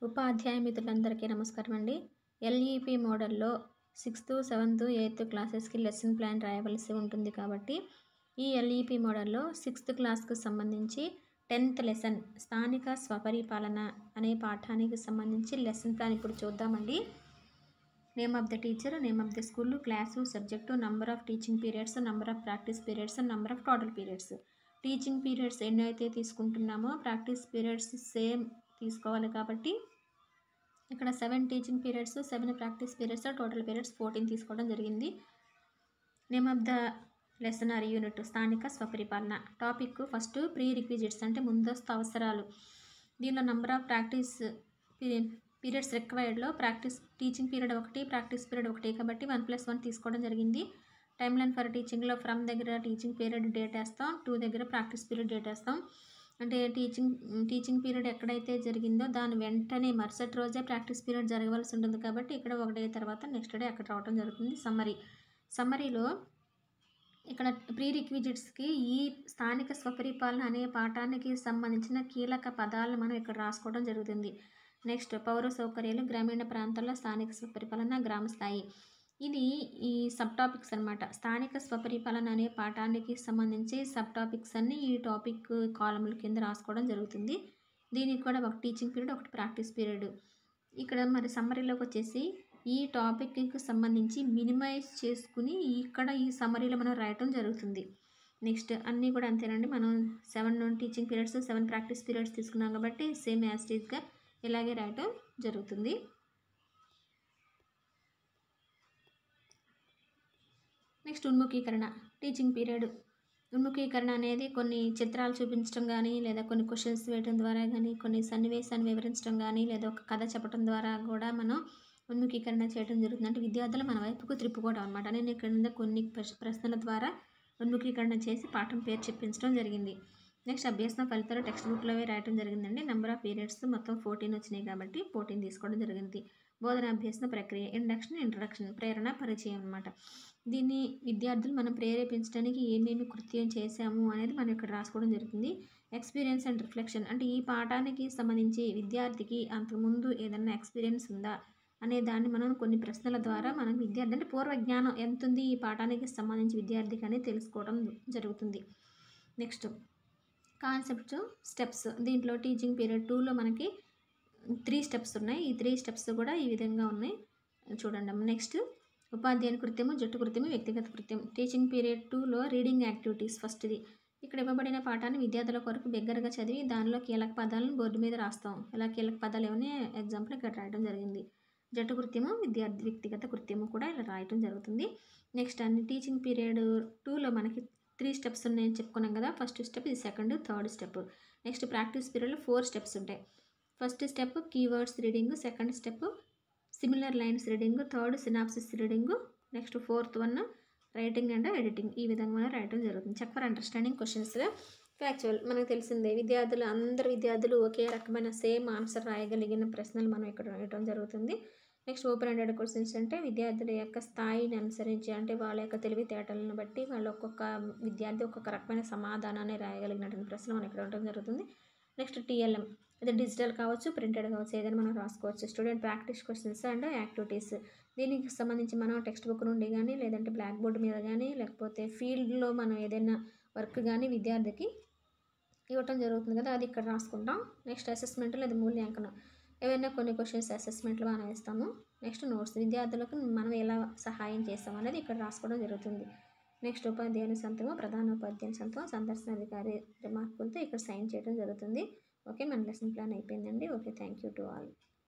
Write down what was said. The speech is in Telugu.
ఉపాధ్యాయ మిత్రులందరికీ నమస్కారం అండి. ఎల్ఈపి మోడల్లో 6th, 7th, 8th క్లాసెస్కి లెసన్ ప్లాన్ రాయవలసి ఉంటుంది కాబట్టి ఈ ఎల్ఈపి మోడల్లో 6th క్లాస్కి సంబంధించి 10th లెసన్ స్థానిక స్వపరిపాలన అనే పాఠానికి సంబంధించి లెసన్ ప్లాన్ ఇప్పుడు చూద్దామండి. Name of the teacher, name of the school, class, subject, number of teaching periods, number of practice periods, number of total periods. Teaching periods ఎన్ని అయితే తీసుకుంటున్నామో ప్రాక్టీస్ పీరియడ్స్ సేమ్ తీసుకోవాలి కాబట్టి ఇక్కడ 7 teaching periods, 7 practice periods, total periods 14 తీసుకోవడం జరిగింది. Name of the lesson or unit స్థానిక స్వపరిపాలన. టాపిక్ ఫస్ట్ ప్రీ రిక్విజిట్స్ అంటే ముందస్తు అవసరాలు. దీనిలో నంబర్ ఆఫ్ ప్రాక్టీస్ పీరియడ్స్ రిక్వైర్డ్లో టీచింగ్ పీరియడ్ 1, ప్రాక్టీస్ పీరియడ్ 1 కాబట్టి 1+1 తీసుకోవడం జరిగింది. టైమ్ లైన్ ఫర్ టీచింగ్లో ఫ్రమ్ దగ్గర టీచింగ్ పీరియడ్ డేట్ వేస్తాం, 2 దగ్గర ప్రాక్టీస్ పీరియడ్ డేట్ వేస్తాం. అంటే టీచింగ్ పీరియడ్ ఎక్కడైతే జరిగిందో దాని వెంటనే మరుసటి రోజే ప్రాక్టీస్ పీరియడ్ జరగవలసి ఉంటుంది కాబట్టి ఇక్కడ 1 డే తర్వాత నెక్స్ట్ డే అక్కడ రావడం జరుగుతుంది. సమ్మరీలో ఇక్కడ ప్రీ రిక్విజిట్స్కి ఈ స్థానిక స్వపరిపాలన అనే పాఠానికి సంబంధించిన కీలక పదాలను మనం ఇక్కడ రాసుకోవడం జరుగుతుంది. నెక్స్ట్ పౌర సౌకర్యాలు, గ్రామీణ ప్రాంతాల్లో స్థానిక స్వపరిపాలన, గ్రామ స్థాయి. ఇది ఈ సబ్ టాపిక్స్ అనమాట. స్థానిక స్వపరిపాలన అనే పాఠానికి సంబంధించి సబ్ టాపిక్స్ అన్నీ ఈ టాపిక్ కాలముల కింద రాసుకోవడం జరుగుతుంది. దీనికి కూడా 1 టీచింగ్ పీరియడ్, 1 ప్రాక్టీస్ పీరియడ్. ఇక్కడ మరి సమ్మరీలోకి వచ్చేసి ఈ టాపిక్కి సంబంధించి మినిమైజ్ చేసుకుని ఇక్కడ ఈ సమ్మరీలో మనం రాయటం జరుగుతుంది. నెక్స్ట్ అన్నీ కూడా అంతేనండి. మనం 7 టీచింగ్ పీరియడ్స్, 7 ప్రాక్టీస్ పీరియడ్స్ తీసుకున్నాం కాబట్టి సేమ్ యాజ్ టీజ్గా ఇలాగే రాయటం జరుగుతుంది. నెక్స్ట్ ఉన్ముఖీకరణ టీచింగ్ పీరియడ్. ఉన్ముఖీకరణ అనేది కొన్ని చిత్రాలు చూపించడం కానీ, లేదా కొన్ని క్వశ్చన్స్ వేయడం ద్వారా కానీ, కొన్ని సన్నివేశాన్ని వివరించడం కానీ, లేదా ఒక కథ చెప్పడం ద్వారా కూడా మనం ఉన్ముఖీకరణ చేయడం జరుగుతుంది. అంటే విద్యార్థులు మన వైపుకు త్రిప్పుకోవడం అనమాట. నేను ఇక్కడ కొన్ని ప్రశ్నల ద్వారా ఉన్ముఖీకరణ చేసి పాఠం పేరు చెప్పించడం జరిగింది. నెక్స్ట్ అభ్యాసం ఫలితాలు టెక్స్ట్ బుక్లోవే రాయడం జరిగిందండి. నెంబర్ ఆఫ్ పీరియడ్స్ మొత్తం 14 వచ్చినాయి కాబట్టి 14 తీసుకోవడం జరిగింది. బోధన అభ్యాసన ప్రక్రియ ఇంట్రడక్షన్ ప్రేరణ పరిచయం అనమాట. దీన్ని విద్యార్థులు మనం ప్రేరేపించడానికి ఏమేమి కృత్యం చేశాము అనేది మనం ఇక్కడ రాసుకోవడం జరుగుతుంది. ఎక్స్పీరియన్స్ అండ్ రిఫ్లెక్షన్ అంటే ఈ పాఠానికి సంబంధించి విద్యార్థికి అంతకుముందు ఏదన్నా ఎక్స్పీరియన్స్ ఉందా అనే దాన్ని మనం కొన్ని ప్రశ్నల ద్వారా మనం విద్యార్థి అంటే పూర్వ జ్ఞానం ఎంత ఉంది ఈ పాఠానికి సంబంధించి విద్యార్థికి అనేది తెలుసుకోవడం జరుగుతుంది. Next concepts, steps. దీంట్లో టీచింగ్ పీరియడ్ 2లో మనకి 3 స్టెప్స్ ఉన్నాయి. ఈ 3 స్టెప్స్ కూడా ఈ విధంగా ఉన్నాయి చూడండి. నెక్స్ట్ ఉపాధ్యాయుని కృత్యము, జట్టు కృత్యము, వ్యక్తిగత కృత్యం. టీచింగ్ పీరియడ్ 2లో రీడింగ్ యాక్టివిటీస్ ఫస్ట్ది. ఇక్కడ ఇవ్వబడిన పాఠాన్ని విద్యార్థుల కొరకు బిగ్గరగా చదివి దానిలో కీలక పదాలను బోర్డు మీద రాస్తాం. ఇలా కీలక పదాలు ఏమని ఎగ్జాంపుల్ ఇక్కడ రాయడం జరిగింది. జట్టు కృత్యము, వ్యక్తిగత కృత్యము కూడా ఇలా రాయటం జరుగుతుంది. నెక్స్ట్ అన్ని టీచింగ్ పీరియడ్ 2లో మనకి 3 స్టెప్స్ ఉన్నాయని చెప్పుకున్నాం కదా. ఫస్ట్ స్టెప్, ఇది second, third step. Next practice పీరియడ్లో 4 స్టెప్స్ ఉంటాయి. First step keywords reading, second step similar lines reading, third synopsis reading, next 4th one writing and editing. ఈ విధంగా రాయటం జరుగుతుంది. Check for understanding questions. Factual మనకు తెలిసిందే, అందరు విద్యార్థులు ఒకే రకమైన సేమ్ ఆన్సర్ రాయగలిగిన ప్రశ్నలు మనం ఇక్కడ రాయటం జరుగుతుంది. నెక్స్ట్ ఓపెన్ ఎండెడ్ క్వశ్చన్స్ అంటే విద్యార్థుల యొక్క స్థాయిని అనుసరించి అంటే వాళ్ళ యొక్క తెలివితేటలను బట్టి ఒక్కొక్క విద్యార్థి ఒక్కొక్క రకమైన సమాధానాన్ని రాయగలిగినటువంటి ప్రశ్నలు మనం ఇక్కడ ఉండడం జరుగుతుంది. నెక్స్ట్ టీఎల్ఎం ఇది డిజిటల్ కావచ్చు, ప్రింటెడ్ కావచ్చు, ఏదైనా మనం రాసుకోవచ్చు. Student practice questions and activities. దీనికి సంబంధించి మనం టెక్స్ట్ బుక్ నుండి కానీ, లేదంటే బ్లాక్ బోర్డ్ మీద కానీ, లేకపోతే ఫీల్డ్లో మనం ఏదైనా వర్క్ కానీ విద్యార్థికి ఇవ్వటం జరుగుతుంది కదా, అది ఇక్కడ రాసుకుంటాం. నెక్స్ట్ అసెస్మెంట్ లేదా మూల్యాంకనం. ఏవైనా కొన్ని క్వశ్చన్స్ అసెస్మెంట్లో మనం ఇస్తాము. నెక్స్ట్ నోట్స్ విద్యార్థులకు మనం ఎలా సహాయం చేస్తాం అనేది ఇక్కడ రాసుకోవడం జరుగుతుంది. నెక్స్ట్ ఉపాధ్యాయుని సంతకం, ప్రధాన ఉపాధ్యాయుని సంతకం, సందర్శనాధికారి రిమార్కులతో ఇక్కడ సైన్ చేయడం జరుగుతుంది. ఓకే, మన లెసన్ ప్లాన్ అయిపోయిందండి. Okay, thank you to all.